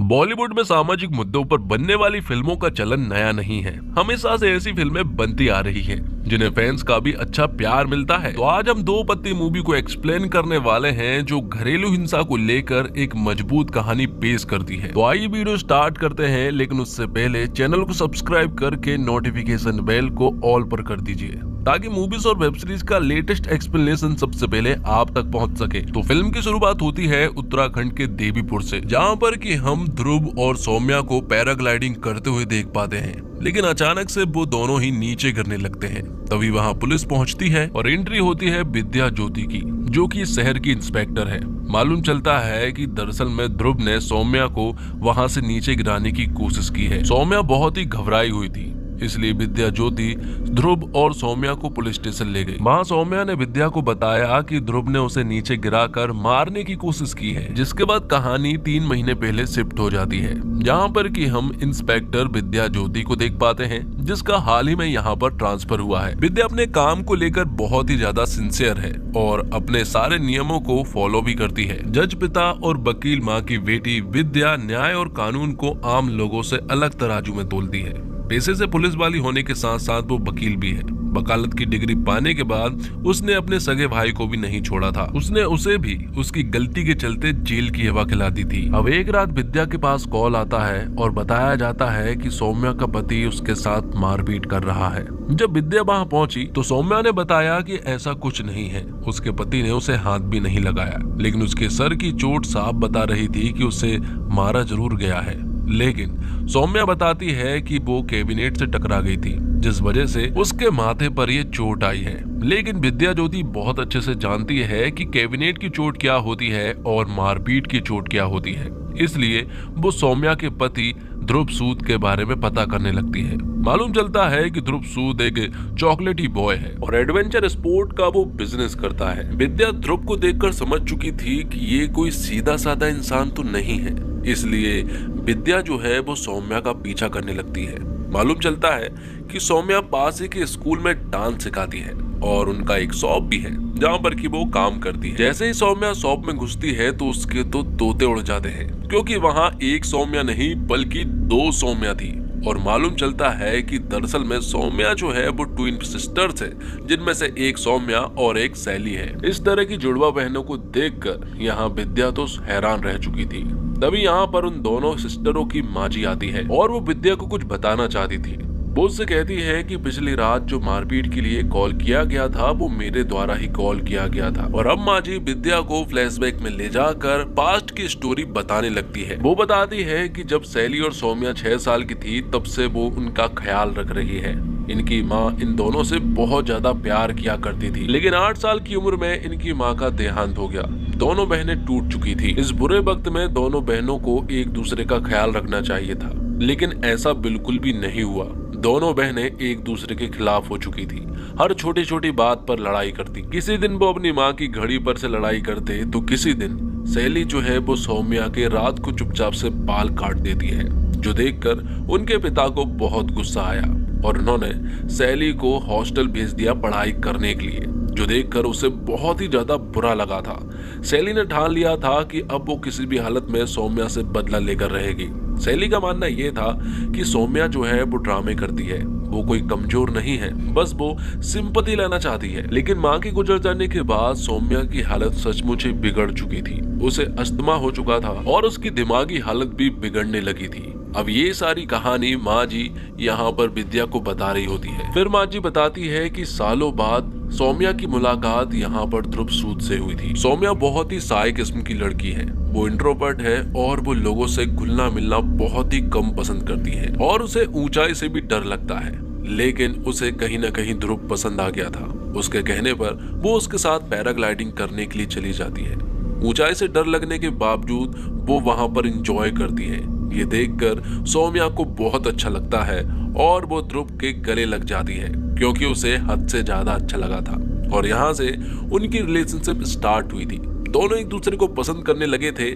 बॉलीवुड में सामाजिक मुद्दों पर बनने वाली फिल्मों का चलन नया नहीं है। हमेशा से ऐसी फिल्में बनती आ रही हैं, जिन्हें फैंस का भी अच्छा प्यार मिलता है। तो आज हम दो पत्ती मूवी को एक्सप्लेन करने वाले हैं, जो घरेलू हिंसा को लेकर एक मजबूत कहानी पेश करती है। तो आइए वीडियो स्टार्ट करते हैं, लेकिन उससे पहले चैनल को सब्सक्राइब करके नोटिफिकेशन बेल को ऑल पर कर दीजिए, ताकि मूवीज और वेब सीरीज का लेटेस्ट एक्सप्लेनेशन सबसे पहले आप तक पहुंच सके। तो फिल्म की शुरुआत होती है उत्तराखंड के देवीपुर से, जहां पर कि हम ध्रुव और सौम्या को पैराग्लाइडिंग करते हुए देख पाते हैं। लेकिन अचानक से वो दोनों ही नीचे गिरने लगते हैं। तभी वहां पुलिस पहुंचती है और एंट्री होती है विद्या ज्योति की, जो कि शहर की इंस्पेक्टर है। मालूम चलता है कि दरअसल में ध्रुव ने सौम्या को वहां से नीचे गिराने की कोशिश की है। सौम्या बहुत ही घबराई हुई थी, इसलिए विद्या ज्योति ध्रुव और सौम्या को पुलिस स्टेशन ले गई। वहां सौम्या ने विद्या को बताया कि ध्रुव ने उसे नीचे गिराकर मारने की कोशिश की है। जिसके बाद कहानी 3 महीने पहले शिफ्ट हो जाती है, जहां पर कि हम इंस्पेक्टर विद्या ज्योति को देख पाते हैं, जिसका हाल ही में यहाँ पर ट्रांसफर हुआ है। विद्या अपने काम को लेकर बहुत ही ज्यादा सिंसियर है और अपने सारे नियमों को फॉलो भी करती है। जज पिता और वकील माँ की बेटी विद्या न्याय और कानून को आम लोगों से अलग तराजू में तोलती है। पेशे से पुलिस वाली होने के साथ साथ वो वकील भी है। वकालत की डिग्री पाने के बाद उसने अपने सगे भाई को भी नहीं छोड़ा था। उसने उसे भी उसकी गलती के चलते जेल की हवा खिलाती थी। अब एक रात विद्या के पास कॉल आता है और बताया जाता है कि सौम्या का पति उसके साथ मारपीट कर रहा है। जब विद्या वहां पहुंची तो सौम्या ने बताया कि ऐसा कुछ नहीं है, उसके पति ने उसे हाथ भी नहीं लगाया, लेकिन उसके सर की चोट साफ बता रही थी कि उसे मारा जरूर गया है। लेकिन सौम्या बताती है कि वो कैबिनेट से टकरा गई थी, जिस वजह से उसके माथे पर ये चोट आई है। लेकिन विद्या ज्योति बहुत अच्छे से जानती है कि कैबिनेट की चोट क्या होती है और मारपीट की चोट क्या होती है, इसलिए वो सौम्या के पति ध्रुव सूद के बारे में पता करने लगती है। मालूम चलता है कि ध्रुव सूद एक चॉकलेटी बॉय है और एडवेंचर स्पोर्ट का वो बिजनेस करता है। विद्या ध्रुव को देखकर समझ चुकी थी कि ये कोई सीधा साधा इंसान तो नहीं है, इसलिए विद्या जो है वो सौम्या का पीछा करने लगती है। मालूम चलता है कि सौम्या पास ही के स्कूल में डांस सिखाती है और उनका एक शॉप भी है, जहाँ पर कि वो काम करती है। जैसे ही सौम्या शॉप में घुसती है तो उसके तो तोते उड़ जाते हैं, क्योंकि वहाँ एक सौम्या नहीं बल्कि 2 सौम्या थी। और मालूम चलता है कि दरअसल में सौम्या जो है वो ट्विन सिस्टर्स है, जिनमें से एक सौम्या और एक शैली है। इस तरह की जुड़वा बहनों को देखकर यहाँ विद्या तो हैरान रह चुकी थी। तभी यहाँ पर उन दोनों सिस्टरों की माँ जी आती है और वो विद्या को कुछ बताना चाहती थी। वो उससे कहती है कि पिछली रात जो मारपीट के लिए कॉल किया गया था वो मेरे द्वारा ही कॉल किया गया था। और अब माँ जी विद्या को फ्लैशबैक में ले जाकर पास्ट की स्टोरी बताने लगती है। वो बताती है कि जब शैली और सौम्या 6 साल की थी, तब से वो उनका ख्याल रख रही है। इनकी माँ इन दोनों से बहुत ज्यादा प्यार किया करती थी, लेकिन 8 साल की उम्र में इनकी माँ का देहांत हो गया। दोनों बहनें टूट चुकी थी। इस बुरे वक्त में दोनों बहनों को एक दूसरे का ख्याल रखना चाहिए था, लेकिन ऐसा बिल्कुल भी नहीं हुआ। दोनों बहनें एक दूसरे के खिलाफ हो चुकी थी। हर छोटी छोटी बात पर लड़ाई करती। किसी दिन वो अपनी माँ की घड़ी पर से लड़ाई करते, तो किसी दिन शैली जो है वो सौम्या के रात को चुपचाप से बाल काट देती है, जो देखकर उनके पिता को बहुत गुस्सा आया और उन्होंने शैली को हॉस्टल भेज दिया पढ़ाई करने के लिए, जो देखकर उसे बहुत ही ज्यादा बुरा लगा था। शैली ने ठान लिया था कि अब वो किसी भी हालत में सौम्या से बदला लेकर रहेगी। शैली का मानना यह था कि सौम्या जो है वो ड्रामे करती है, वो कोई कमजोर नहीं है, बस वो सिंपैथी लेना चाहती है। लेकिन माँ के गुजर जाने के बाद सौम्या की हालत सचमुच ही बिगड़ चुकी थी। उसे अस्थमा हो चुका था और उसकी दिमागी हालत भी बिगड़ने लगी थी। अब ये सारी कहानी माँ जी यहाँ पर विद्या को बता रही होती है। फिर माँ जी बताती है कि सालों बाद सौम्या की मुलाकात यहाँ पर ध्रुव सूद से हुई थी। सौम्या बहुत ही साय किस्म की लड़की है। वो इंट्रोवर्ट है और वो लोगों से घुलना मिलना बहुत ही कम पसंद करती है और उसे ऊंचाई से भी डर लगता है। लेकिन उसे कहीं न कहीं ध्रुव पसंद आ गया था। उसके कहने पर वो उसके साथ पैराग्लाइडिंग करने के लिए चली जाती है। ऊंचाई से डर लगने के बावजूद वो वहां पर एंजॉय करती है। ये देखकर सौम्या को बहुत अच्छा लगता है और वो ध्रुव के गले लग जाती है, क्योंकि उसे हद से ज्यादा अच्छा लगा था। और यहाँ से उनकी रिलेशनशिप स्टार्ट हुई थी। दोनों एक दूसरे को पसंद करने लगे थे,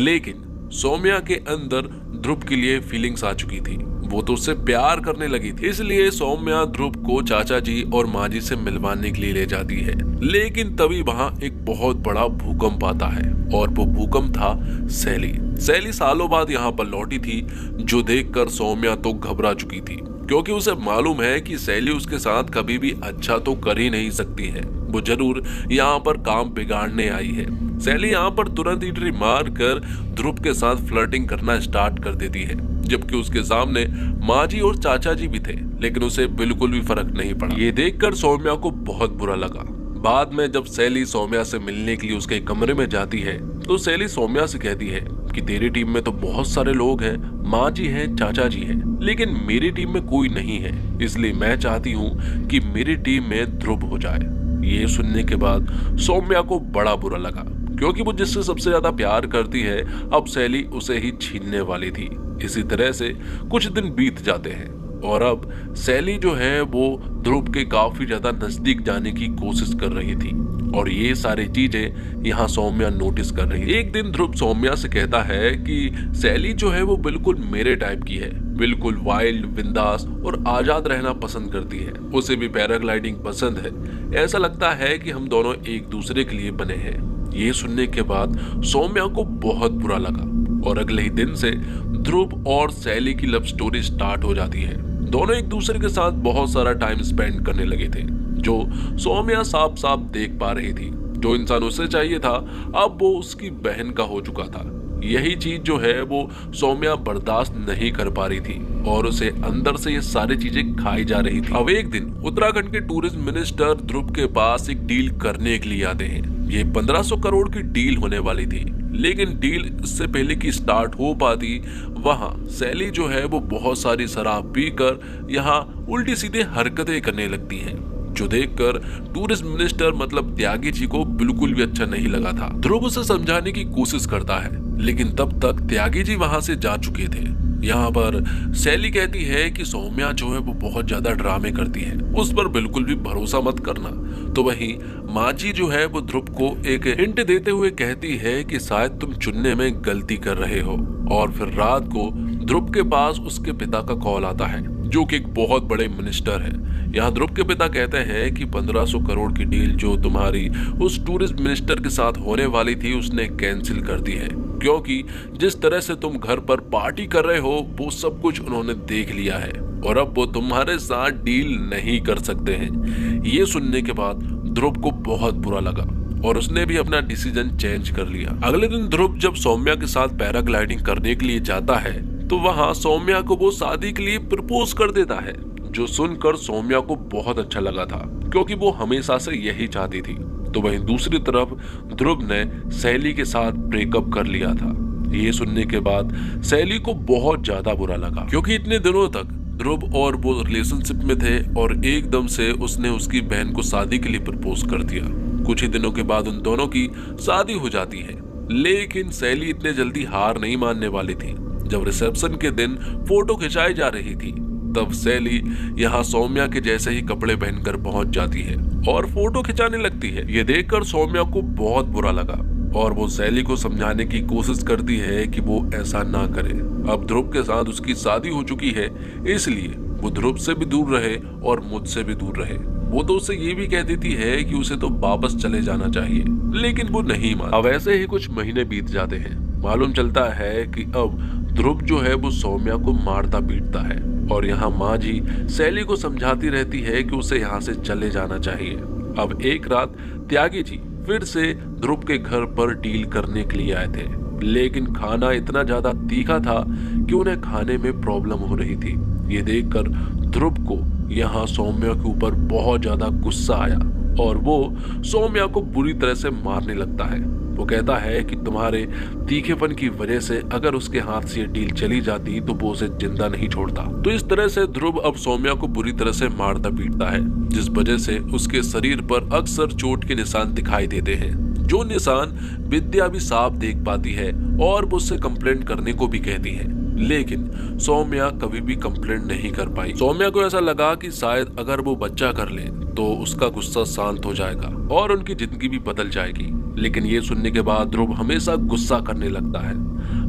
लेकिन सौम्या के अंदर ध्रुव के लिए फीलिंग्स आ चुकी थी। वो तो उससे प्यार करने लगी थी। इसलिए सौम्या ध्रुव को चाचा जी और माँ जी से मिलवाने के लिए ले जाती है। लेकिन तभी वहाँ एक बहुत बड़ा भूकंप आता है और वो भूकंप था सैली। सैली सालों बाद यहाँ पर लौटी थी, जो देखकर सौम्या तो घबरा चुकी थी, क्योंकि उसे मालूम है कि सैली उसके साथ कभी भी अच्छा तो कर ही नहीं सकती है। वो जरूर यहाँ पर काम बिगाड़ने आई है। सैली यहाँ पर तुरंत एंट्री मार कर ध्रुव के साथ फ्लर्टिंग करना स्टार्ट कर देती है, जबकि उसके सामने माँ जी और चाचा जी भी थे, लेकिन उसे बिल्कुल भी फर्क नहीं पड़ा। ये देखकर सौम्या को बहुत बुरा लगा। बाद में जब सैली सौम्या से मिलने के लिए उसके कमरे में जाती है तो सैली सौम्या से कहती है कि तेरी टीम में तो बहुत सारे लोग हैं, माँ जी हैं, चाचा जी हैं, लेकिन मेरी टीम में कोई नहीं है, इसलिए मैं चाहती हूँ कि मेरी टीम में ध्रुव हो जाए। ये सुनने के बाद सौम्या को बड़ा बुरा लगा, क्योंकि वो जिससे सबसे ज्यादा प्यार करती है अब सैली उसे ही छीनने वाली थी। इसी तरह से कुछ दिन बीत जाते हैं और अब सैली जो है वो ध्रुव के काफी ज्यादा नजदीक जाने की कोशिश कर रही थी और ये सारी चीजें यहाँ सौम्या नोटिस कर रही है। एक दिन ध्रुव सौम्या से कहता है कि सैली जो है वो बिल्कुल मेरे टाइप की है, बिल्कुल वाइल्ड, बिंदास और आजाद रहना पसंद करती है। उसे भी पैराग्लाइडिंग पसंद है। ऐसा लगता है कि हम दोनों एक दूसरे के लिए बने हैं। ये सुनने के बाद सौम्या को बहुत बुरा लगा और अगले ही दिन से ध्रुव और सैली की लव स्टोरी स्टार्ट हो जाती है। दोनों एक दूसरे के साथ बहुत सारा टाइम स्पेंड करने लगे थे, जो सौम्या साफ साफ देख पा रही थी। जो इंसान उसे चाहिए था अब वो उसकी बहन का हो चुका था। यही चीज जो है वो सौम्या बर्दाश्त नहीं कर पा रही थी और उसे अंदर से ये सारी चीजें खाई जा रही थी। अब एक दिन उत्तराखंड के टूरिज्म मिनिस्टर ध्रुव के पास एक डील करने के लिए आते हैं। ये 1500 करोड़ की डील होने वाली थी, लेकिन डील इससे पहले की स्टार्ट हो पाती वहां सैली जो है वो बहुत सारी शराब पीकर यहाँ उल्टी सीधे हरकतें करने लगती हैं, जो देखकर टूरिस्ट मिनिस्टर मतलब त्यागी जी को बिल्कुल भी अच्छा नहीं लगा था। ध्रुव उसे समझाने की कोशिश करता है, लेकिन तब तक त्यागी जी वहां से जा चुके थे। यहाँ पर सैली कहती है कि सौम्या जो है वो बहुत ज्यादा ड्रामे करती है, उस पर बिल्कुल भी भरोसा मत करना। तो वहीं माँ जी जो है वो ध्रुव को एक हिंट देते हुए कहती है कि शायद तुम चुनने में गलती कर रहे हो। और फिर रात को ध्रुव के पास उसके पिता का कॉल आता है, जो कि एक बहुत बड़े मिनिस्टर है। यहाँ ध्रुव के पिता कहते हैं कि 1500 करोड़ की डील जो तुम्हारी उस टूरिस्ट मिनिस्टर के साथ होने वाली थी उसने कैंसिल कर दी है, क्योंकि जिस तरह से तुम घर पर पार्टी कर रहे हो वो सब कुछ उन्होंने देख लिया है और अब वो तुम्हारे साथ डील नहीं कर सकते हैं। ये सुनने के बाद ध्रुव को बहुत बुरा लगा और उसने भी अपना डिसीजन चेंज कर लिया। अगले दिन ध्रुव जब सौम्या के साथ पैराग्लाइडिंग करने के लिए जाता है तो वहाँ सौम्या को वो शादी के लिए प्रपोज कर देता है, जो सुनकर सौम्या को बहुत अच्छा लगा था, क्योंकि वो हमेशा से यही चाहती थी। तो वहीं दूसरी तरफ ध्रुव ने सैली के साथ ब्रेकअप कर लिया था। ये सुनने के बाद सैली को बहुत ज्यादा बुरा लगा, क्योंकि इतने दिनों तक ध्रुव और वो रिलेशनशिप में थे और एकदम से उसने उसकी बहन को शादी के लिए प्रपोज कर दिया। कुछ ही दिनों के बाद उन दोनों की शादी हो जाती है, लेकिन सैली इतने जल्दी हार नहीं मानने वाली थी। जब रिसेप्शन के दिन फोटो खिंचाई जा रही थी तब सैली यहाँ सौम्या के जैसे ही कपड़े पहनकर पहुंच जाती है और फोटो खिंचाने लगती है। ये देखकर सौम्या को बहुत बुरा लगा और वो सैली को समझाने की कोशिश करती है कि वो ऐसा ना करे। अब ध्रुव के साथ उसकी शादी हो चुकी है, इसलिए वो ध्रुव से भी दूर रहे और मुझसे भी दूर रहे। वो तो उससे ये भी कह देती है कि उसे तो वापस चले जाना चाहिए, लेकिन वो नहीं मानता। अब ऐसे ही कुछ महीने बीत जाते हैं। मालूम चलता है कि अब ध्रुव जो है वो सौम्या को मारता पीटता है और यहाँ माँ जी सैली को समझाती रहती है कि उसे यहाँ से चले जाना चाहिए। अब एक रात त्यागी जी फिर से ध्रुव के घर पर डील करने के लिए आए थे, लेकिन खाना इतना ज्यादा तीखा था कि उन्हें खाने में प्रॉब्लम हो रही थी। ये देखकर ध्रुव को यहाँ सौम्या के ऊपर बहुत ज्यादा गुस्सा आया और वो सौम्या को बुरी तरह से मारने लगता है। वो कहता है कि तुम्हारे तीखेपन की वजह से अगर उसके हाथ से ये डील चली जाती तो वो उसे जिंदा नहीं छोड़ता। तो इस तरह से ध्रुव अब सौम्या को बुरी तरह से मारता पीटता है, जिस वजह से उसके शरीर पर अक्सर चोट के निशान दिखाई देते हैं, जो निशान विद्या भी साफ देख पाती है और वो उससे कंप्लेंट करने को भी कहती है। लेकिन सौम्या कभी भी कंप्लेंट नहीं कर पाई। सौम्या को ऐसा लगा कि शायद अगर वो बच्चा कर ले तो उसका गुस्सा शांत हो जाएगा और उनकी जिंदगी भी बदल जाएगी। लेकिन ये सुनने के बाद ध्रुव हमेशा गुस्सा करने लगता है।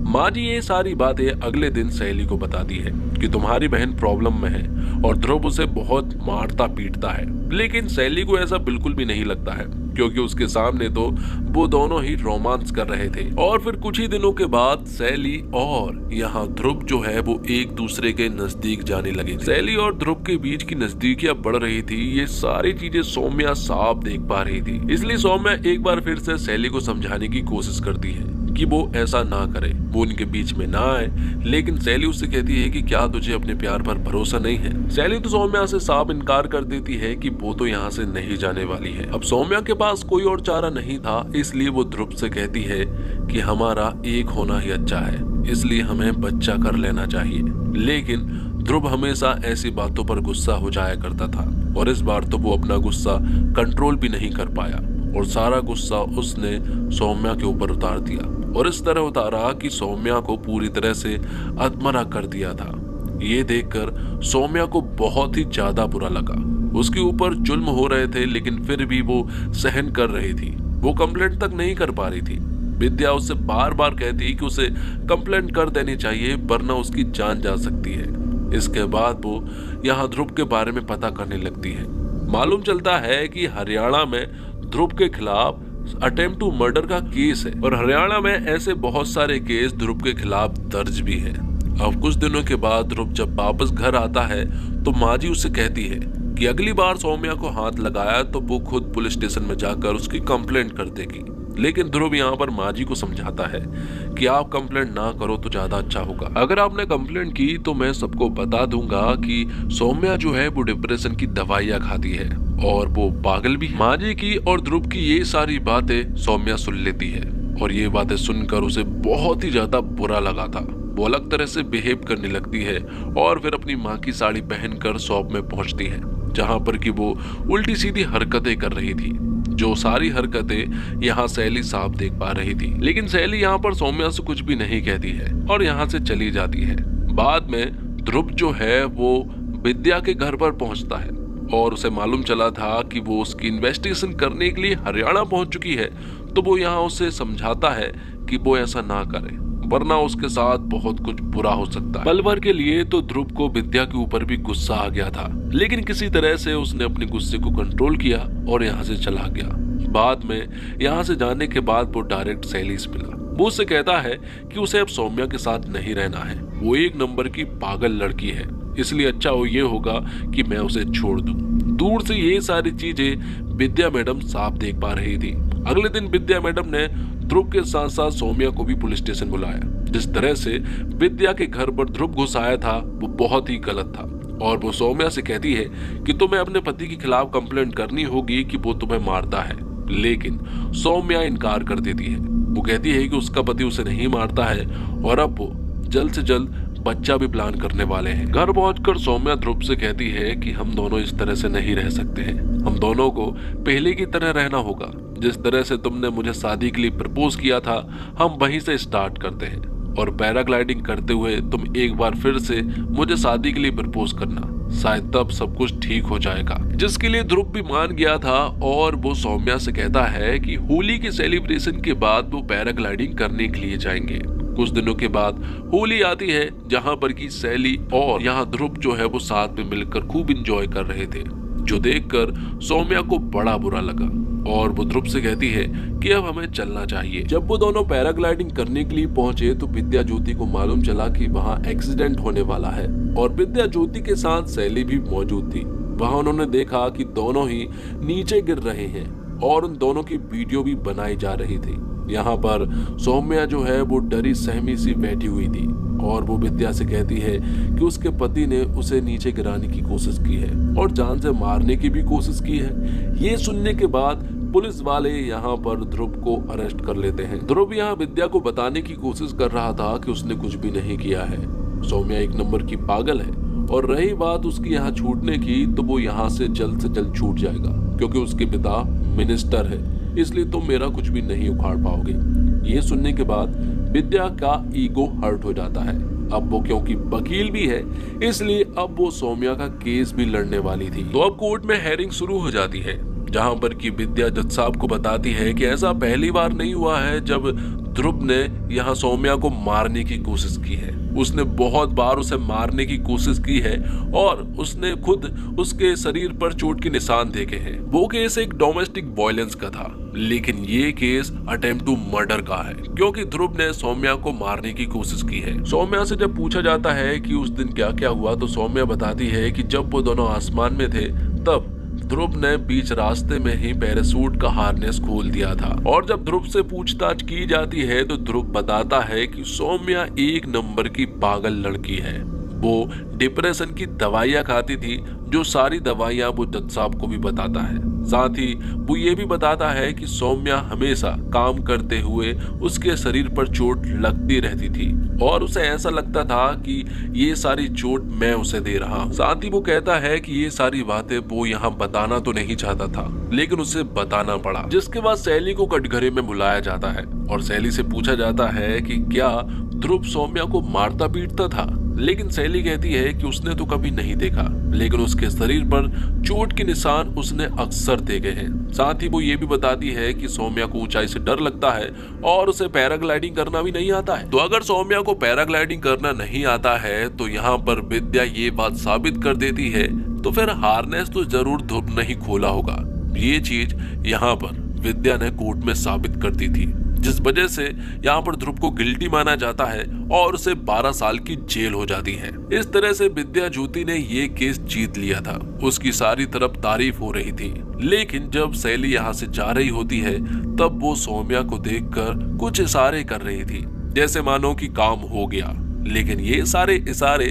माँ जी ये सारी बातें अगले दिन सैली को बताती है कि तुम्हारी बहन प्रॉब्लम में है और ध्रुव उसे बहुत मारता पीटता है। लेकिन सैली को ऐसा बिल्कुल भी नहीं लगता है, क्योंकि उसके सामने तो वो दोनों ही रोमांस कर रहे थे। और फिर कुछ ही दिनों के बाद सैली और यहाँ ध्रुव जो है वो एक दूसरे के नजदीक जाने लगे। सैली और ध्रुव के बीच की नजदीकियां बढ़ रही थी। ये सारी चीजें सौम्या साफ देख पा रही थी। इसलिए सौम्या एक बार फिर से सैली को समझाने की कोशिश करती है कि वो ऐसा ना करे, वो उनके बीच में ना आए। लेकिन सैली उससे कहती है कि क्या तुझे अपने प्यार पर भरोसा नहीं है। सैली तो सौम्या से साफ इनकार कर देती है कि वो तो यहाँ से नहीं जाने वाली है। अब सौम्या के पास कोई और चारा नहीं था, इसलिए वो ध्रुव से कहती है कि हमारा एक होना ही अच्छा है, इसलिए हमें बच्चा कर लेना चाहिए। लेकिन ध्रुव हमेशा ऐसी बातों पर गुस्सा हो जाया करता था और इस बार तो वो अपना गुस्सा कंट्रोल भी नहीं कर पाया और सारा गुस्सा उसने सौम्या के ऊपर उतार दिया और इस तरह उतारा कि सौम्या को पूरी तरह से अधमरा कर दिया था। ये देखकर सौम्या को बहुत ही ज्यादा बुरा लगा। उसके ऊपर जुल्म हो रहे थे, लेकिन फिर भी वो सहन कर रही थी। वो कंप्लेंट तक नहीं कर पा रही थी। विद्या उससे बार बार कहती कि उसे कंप्लेंट कर देनी चाहिए, वरना उसकी जान जा सकती है। इसके बाद वो यहाँ ध्रुव के बारे में पता करने लगती है। मालूम चलता है कि हरियाणा में ध्रुव के खिलाफ अटेम्प्ट टू मर्डर का केस है और हरियाणा में ऐसे बहुत सारे केस ध्रुव के खिलाफ दर्ज भी है। अब कुछ दिनों के बाद ध्रुव जब वापस घर आता है तो माँ जी उससे कहती है कि अगली बार सौम्या को हाथ लगाया तो वो खुद पुलिस स्टेशन में जाकर उसकी कंप्लेंट कर देगी। लेकिन ध्रुव यहाँ पर माँ जी को समझाता है कि आप कंप्लेंट ना करो तो ज्यादा अच्छा होगा। अगर आपने कंप्लेंट की तो मैं सबको बता दूंगा कि सौम्या जो है वो डिप्रेशन की दवाइयाँ खाती है और वो पागल भी। माँ जी की और ध्रुव की ये सारी बातें सौम्या सुन लेती है और ये बातें सुनकर उसे बहुत ही ज्यादा बुरा लगा था। वो अलग तरह से बिहेव करने लगती है और फिर अपनी माँ की साड़ी पहनकर शॉप में पहुंचती है, जहाँ पर कि वो उल्टी सीधी हरकतें कर रही थी। जो सारी हरकतें यहाँ सैली साहब देख पा रही थी। लेकिन सैली यहाँ पर सौम्या से कुछ भी नहीं कहती है और यहाँ से चली जाती है। बाद में ध्रुव जो है वो विद्या के घर पर पहुंचता है और उसे मालूम चला था कि वो उसकी इन्वेस्टिगेशन करने के लिए हरियाणा पहुंच चुकी है। तो वो यहाँ उसे समझाता है कि वो ऐसा ना करे, वरना उसके साथ बहुत कुछ बुरा हो सकता है। पल भर के लिए तो ध्रुव को विद्या के ऊपर भी गुस्सा आ गया था, लेकिन किसी तरह से उसने अपने गुस्से को कंट्रोल किया और यहाँ से चला गया। बाद में यहाँ से जाने के बाद वो डायरेक्ट सैली से मिला। वो उससे कहता है कि उसे अब सौम्या के साथ नहीं रहना है, वो एक नंबर की पागल लड़की है, इसलिए अच्छा हो ये होगा कि मैं उसे छोड़ दूं। दूर से ये सारी चीजें विद्या मैडम साफ देख पा रही थी। अगले दिन विद्या मैडम ने ध्रुव के साथ साथ सौम्या को भी पुलिस स्टेशन बुलाया। जिस तरह से विद्या के घर पर ध्रुव घुस आया था वो बहुत ही गलत था और वो सौम्या से कहती है कि तुम्हें अपने पति के खिलाफ कंप्लेंट करनी होगी कि वो तुम्हें मारता है। लेकिन सौम्या इनकार कर देती है। वो कहती है कि उसका पति उसे नहीं मारता है और अब वो जल्द से जल्द बच्चा भी प्लान करने वाले हैं। घर पहुंचकर सौम्या ध्रुव से कहती है कि हम दोनों इस तरह से नहीं रह सकते हैं, हम दोनों को पहले की तरह रहना होगा। जिस तरह से तुमने मुझे शादी के लिए प्रपोज किया था हम वहीं से स्टार्ट करते हैं और पैराग्लाइडिंग करते हुए तुम एक बार फिर से मुझे शादी के लिए प्रपोज करना, शायद तब सब कुछ ठीक हो जाएगा। जिसके लिए ध्रुव भी मान गया था और वो सौम्या से कहता है कि होली के सेलिब्रेशन के बाद वो पैराग्लाइडिंग करने के लिए जाएंगे। कुछ दिनों के बाद होली आती है, जहाँ पर की सैली और यहाँ ध्रुव जो है वो साथ में मिलकर खूब इंजॉय कर रहे थे, जो देखकर सौम्या को बड़ा बुरा लगा और वो ध्रुव से कहती है कि अब हमें चलना चाहिए। जब वो दोनों पैराग्लाइडिंग करने के लिए पहुंचे तो विद्या ज्योति को मालूम चला कि वहाँ एक्सीडेंट होने वाला है और विद्या ज्योति के साथ सैली भी मौजूद थी। वहाँ उन्होंने देखा कि दोनों ही नीचे गिर रहे हैं और उन दोनों की वीडियो भी बनाई जा रही थी। यहाँ पर सौम्या जो है वो डरी सहमी सी बैठी हुई थी और वो विद्या से कहती है कि उसके पति ने उसे नीचे गिराने की कोशिश की है और जान से मारने की भी कोशिश की है। ये सुनने के बाद पुलिस वाले यहाँ पर ध्रुव को अरेस्ट कर लेते हैं। ध्रुव यहाँ विद्या को बताने की कोशिश कर रहा था कि उसने कुछ भी नहीं किया है, सौम्या एक नंबर की पागल है और रही बात उसकी यहाँ छूटने की तो वो यहाँ से जल्द छूट जाएगा क्योंकि उसके पिता मिनिस्टर है, इसलिए तुम मेरा कुछ भी नहीं उखाड़ पाओगे। ये सुनने के बाद विद्या का ईगो हर्ट हो जाता है। अब वो क्योंकि वकील भी है इसलिए अब वो सौम्या का केस भी लड़ने वाली थी। तो अब कोर्ट में हेयरिंग शुरू हो जाती है, जहां पर की विद्या जज साहब को बताती है कि ऐसा पहली बार नहीं हुआ है जब ध्रुव ने यहाँ सौम्या को मारने की कोशिश की है। उसने बहुत बार उसे मारने की कोशिश की है और उसने खुद उसके शरीर पर चोट के निशान देखे हैं। वो केस एक डोमेस्टिक वायलेंस का था, लेकिन ये केस अटेम्प्ट टू मर्डर का है, क्योंकि ध्रुव ने सौम्या को मारने की कोशिश की है। सौम्या से जब पूछा जाता है कि उस दिन क्या क्या हुआ, तो सौम्या बताती है कि जब वो दोनों आसमान में थे तब ध्रुव ने बीच रास्ते में ही पैराशूट का हार्नेस खोल दिया था। और जब ध्रुव से पूछताछ की जाती है तो ध्रुव बताता है कि सौम्या एक नंबर की पागल लड़की है। वो डिप्रेशन की दवाइयां खाती थी, जो सारी दवाइयां वो जज साहब को भी बताता है। साथ ही वो ये भी बताता है कि सौम्या हमेशा काम करते हुए उसके शरीर पर चोट लगती रहती थी और उसे ऐसा लगता था कि ये सारी चोट मैं उसे दे रहा हूँ। साथ ही वो कहता है कि ये सारी बातें वो यहाँ बताना तो नहीं चाहता था, लेकिन उसे बताना पड़ा। जिसके बाद सैली को कटघरे में बुलाया जाता है और सैली से पूछा जाता है कि क्या ध्रुव सौम्या को मारता पीटता था, लेकिन सैली कहती है कि उसने तो कभी नहीं देखा, लेकिन उसके शरीर पर चोट के निशान उसने अक्सर देखे हैं। साथ ही वो ये भी बताती है कि सौम्या को ऊंचाई से डर लगता है और उसे पैराग्लाइडिंग करना भी नहीं आता है। तो अगर सौम्या को पैराग्लाइडिंग करना नहीं आता है तो यहाँ पर विद्या ये बात साबित कर देती है, तो फिर हार्नेस तो जरूर ध्रुव नहीं खोला होगा। ये चीज यहाँ पर विद्या ने कोर्ट में साबित कर दी थी, जिस वजह से यहाँ पर ध्रुव को गिल्टी माना जाता है और उसे 12 साल की जेल हो जाती है। इस तरह से विद्या ज्योति ने ये केस जीत लिया था। उसकी सारी तरफ तारीफ हो रही थी, लेकिन जब सैली यहाँ से जा रही होती है तब वो सौम्या को देखकर कुछ इशारे कर रही थी, जैसे मानो कि काम हो गया। लेकिन ये सारे इशारे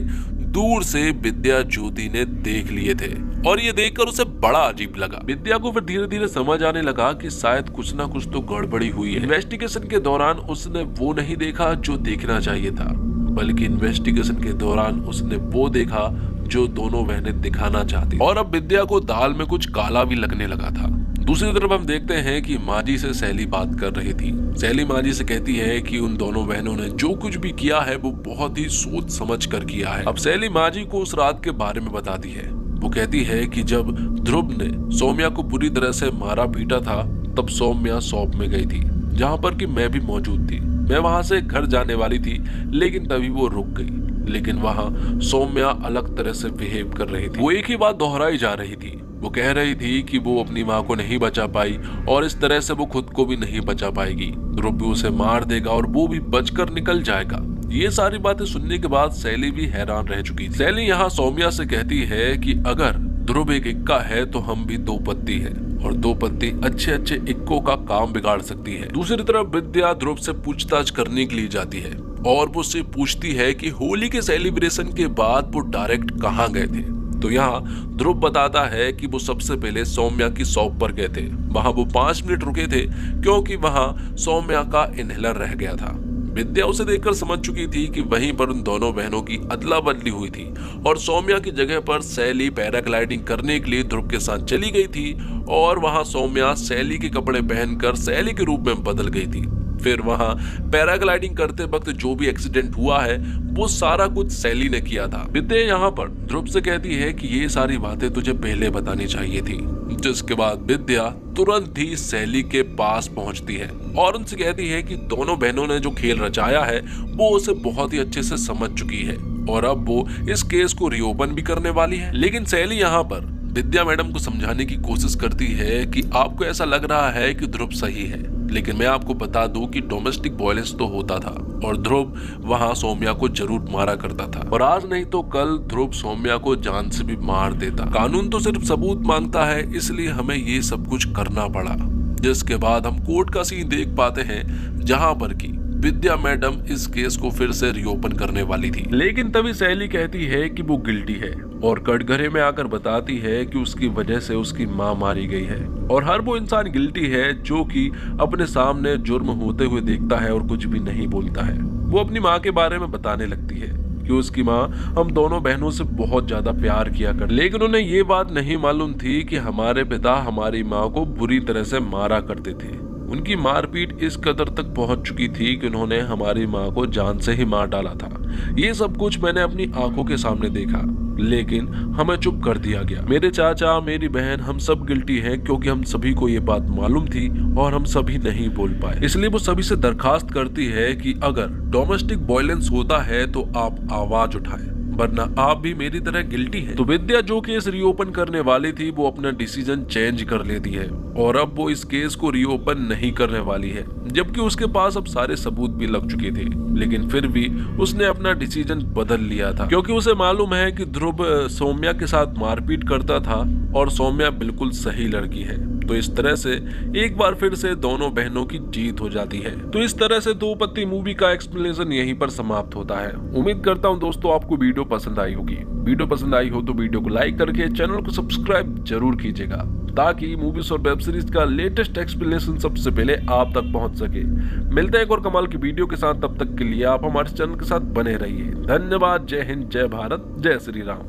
दूर से विद्या ज्योति ने देख लिए थे और ये देखकर उसे बड़ा अजीब लगा। विद्या को फिर धीरे धीरे समझ आने लगा कि शायद कुछ ना कुछ तो गड़बड़ी हुई है। इन्वेस्टिगेशन के दौरान उसने वो नहीं देखा जो देखना चाहिए था, बल्कि इन्वेस्टिगेशन के दौरान उसने वो देखा जो दोनों बहनें दिखाना चाहती। और अब विद्या को दाल में कुछ काला भी लगने लगा था। दूसरी तरफ हम देखते हैं कि माजी से सैली बात कर रही थी। सैली माजी से कहती है कि उन दोनों बहनों ने जो कुछ भी किया है वो बहुत ही सोच समझ कर किया है। अब सैली माजी को उस रात के बारे में बताती है। वो कहती है कि जब ध्रुव ने सौम्या को बुरी तरह से मारा पीटा था तब सौम्या शॉप में गई थी, जहाँ पर कि मैं भी मौजूद थी। मैं वहां से घर जाने वाली थी, लेकिन तभी वो रुक गई। लेकिन वहां सौम्या अलग तरह से बिहेव कर रही थी। वो एक ही बात दोहराई जा रही थी। वो कह रही थी कि वो अपनी माँ को नहीं बचा पाई और इस तरह से वो खुद को भी नहीं बचा पाएगी। ध्रुव भी उसे मार देगा और वो भी बचकर निकल जाएगा। ये सारी बातें सुनने के बाद सैली भी हैरान रह चुकी थी। सैली यहाँ सौम्या से कहती है कि अगर ध्रुव एक इक्का है तो हम भी दो पत्ती हैं और दो पत्ती अच्छे अच्छे इक्कों का काम बिगाड़ सकती है। दूसरी तरफ विद्या ध्रुव से पूछताछ करने के लिए जाती है और वो उससे पूछती है कि होली के सेलिब्रेशन के बाद वो डायरेक्ट कहाँ गए थे। तो यहाँ ध्रुव बताता है कि वो सबसे पहले सौम्या की शॉप पर गए थे। वहां वो 5 मिनट रुके थे क्योंकि वहां सौम्या का इनहेलर रह गया था। विद्या उसे देखकर समझ चुकी थी कि वहीं पर उन दोनों बहनों की अदला बदली हुई थी और सौम्या की जगह पर सैली पैराग्लाइडिंग करने के लिए ध्रुव के साथ चली गई थी और वहां सौम्या सैली के कपड़े पहनकर सैली के रूप में बदल गई थी। फिर वहां पैराग्लाइडिंग करते वक्त जो भी एक्सीडेंट हुआ है वो सारा कुछ सैली ने किया था। विद्या यहाँ पर ध्रुव से कहती है कि ये सारी बातें तुझे पहले बतानी चाहिए थी। जिसके बाद विद्या तुरंत ही सैली के पास पहुंचती है और उनसे कहती है कि दोनों बहनों ने जो खेल रचाया है वो उसे बहुत ही अच्छे से समझ चुकी है और अब वो इस केस को रीओपन भी करने वाली है। लेकिन सैली यहाँ पर विद्या मैडम को समझाने की कोशिश करती है कि आपको ऐसा लग रहा है कि ध्रुव सही है, लेकिन मैं आपको बता दूं कि डोमेस्टिक वायलेंस तो होता था और ध्रुव वहां सौम्या को जरूर मारा करता था और आज नहीं तो कल ध्रुव सौम्या को जान से भी मार देता। कानून तो सिर्फ सबूत मांगता है, इसलिए हमें ये सब कुछ करना पड़ा। जिसके बाद हम कोर्ट का सीन देख पाते हैं जहां पर की विद्या मैडम इस केस को फिर से रीओपन करने वाली थी। लेकिन तभी सैली कहती है कि वो गिल्टी है और कटघरे में आकर बताती है कि उसकी वजह से उसकी माँ मारी गई है और हर वो इंसान गिल्टी है जो कि अपने सामने जुर्म होते हुए देखता है और कुछ भी नहीं बोलता है। वो अपनी माँ के बारे में बताने लगती है कि उसकी माँ हम दोनों बहनों से बहुत ज्यादा प्यार किया कर, लेकिन उन्हें ये बात नहीं मालूम थी कि हमारे पिता हमारी माँ को बुरी तरह से मारा करते थे। उनकी मारपीट इस कदर तक पहुंच चुकी थी कि उन्होंने हमारी माँ को जान से ही मार डाला था। ये सब कुछ मैंने अपनी आंखों के सामने देखा, लेकिन हमें चुप कर दिया गया। मेरे चाचा, मेरी बहन, हम सब गिल्टी हैं क्योंकि हम सभी को ये बात मालूम थी और हम सभी नहीं बोल पाए। इसलिए वो सभी से दरखास्त करती है कि अगर डोमेस्टिक वायलेंस होता है तो आप आवाज उठाएं, वरना आप भी मेरी तरह गिल्टी हैं। तो विद्या जो केस रीओपन करने वाली थी वो अपना डिसीजन चेंज कर लेती है और अब वो इस केस को रीओपन नहीं करने वाली है, जबकि उसके पास अब सारे सबूत भी लग चुके थे। लेकिन फिर भी उसने अपना डिसीजन बदल लिया था क्योंकि उसे मालूम है कि ध्रुव सौम्या के साथ मारपीट करता था और सौम्या बिल्कुल सही लड़की है। तो इस तरह से एक बार फिर से दोनों बहनों की जीत हो जाती है। तो इस तरह से दो पत्ती मूवी का एक्सप्लेनेशन यहीं पर समाप्त होता है। उम्मीद करता हूं दोस्तों आपको वीडियो पसंद आई होगी। वीडियो पसंद आई हो तो वीडियो को लाइक करके चैनल को सब्सक्राइब जरूर कीजिएगा ताकि मूवीज और वेब सीरीज का लेटेस्ट एक्सप्लेनेशन सबसे पहले आप तक पहुंच सके। मिलते हैं एक और कमाल की वीडियो के साथ, तब तक के लिए आप हमारे चैनल के साथ बने रहिए। धन्यवाद। जय हिंद, जय भारत, जय श्री राम।